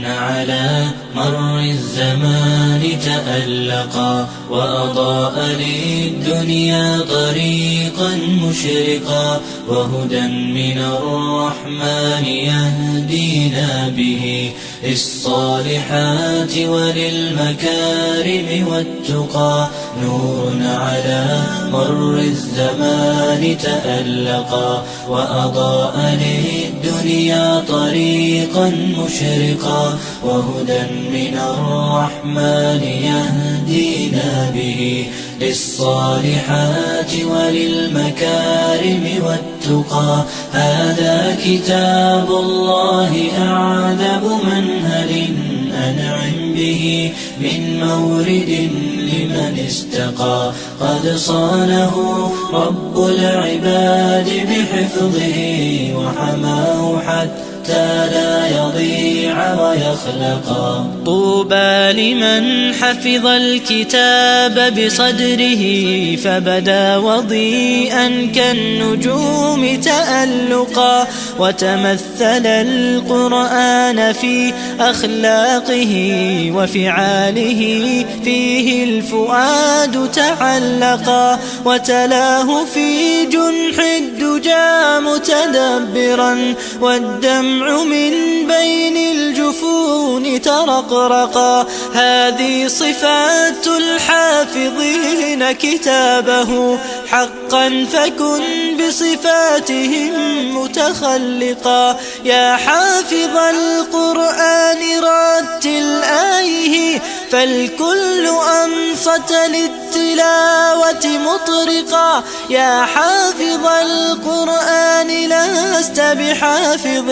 على مر الزمان تألقا وأضاء للدنيا طريقا مشرقا وهدى من الرحمن يهدينا به للصالحات وللمكارم والتقى نور على مر الزمان تألقا وأضاء للدنيا طريقا مشرقا وهدى من الرحمن يهدينا به للصالحات وللمكارم والتقى هذا كتاب الله أعذب منهل أنعم به من مورد لمن استقى قد صانه رب العباد بحفظه وحماه حتى لا يضيع ويخلقا طوبى لمن حفظ الكتاب بصدره فبدا وضيئا كالنجوم تألقا وتمثل القرآن في أخلاقه وفعاله فيه الفؤاد تعلقا وتلاه في جنح الدجى متدبرا والدمع من بين الجفون ترقرقا هذه صفات الحافظين كتابه حقا فكن بصفاتهم متخلقا يا حافظ القرآن رتل آيه فالكل أنصت للتلاوة مطرقا يا حافظ القرآن لست بحافظ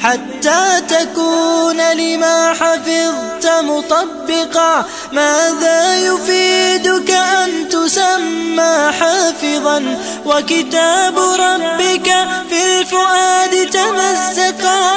حتى تكون لما حفظت مطبقا ماذا يفيدك أن تسمى حافظا وكتاب ربك في الفؤاد تمزقا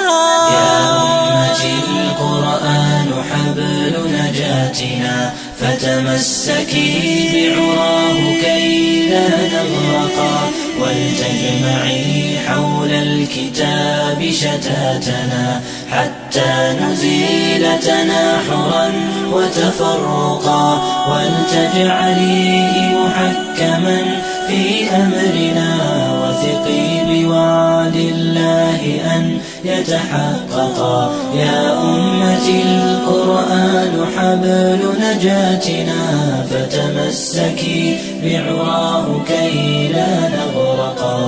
يا أمتي القرآن حبل نجاتنا فتمسكي بعراه كي لا نغرقا ولتجمعي حول الكتاب شتاتنا حتى نزيل تناحرا وتفرقا ولتجعليه محكما في أمرنا وثقي بوعد الله أن يتحققا يا أمتي القرآن حبل نجاتنا فتمسكي بعراه كي لا نغرقا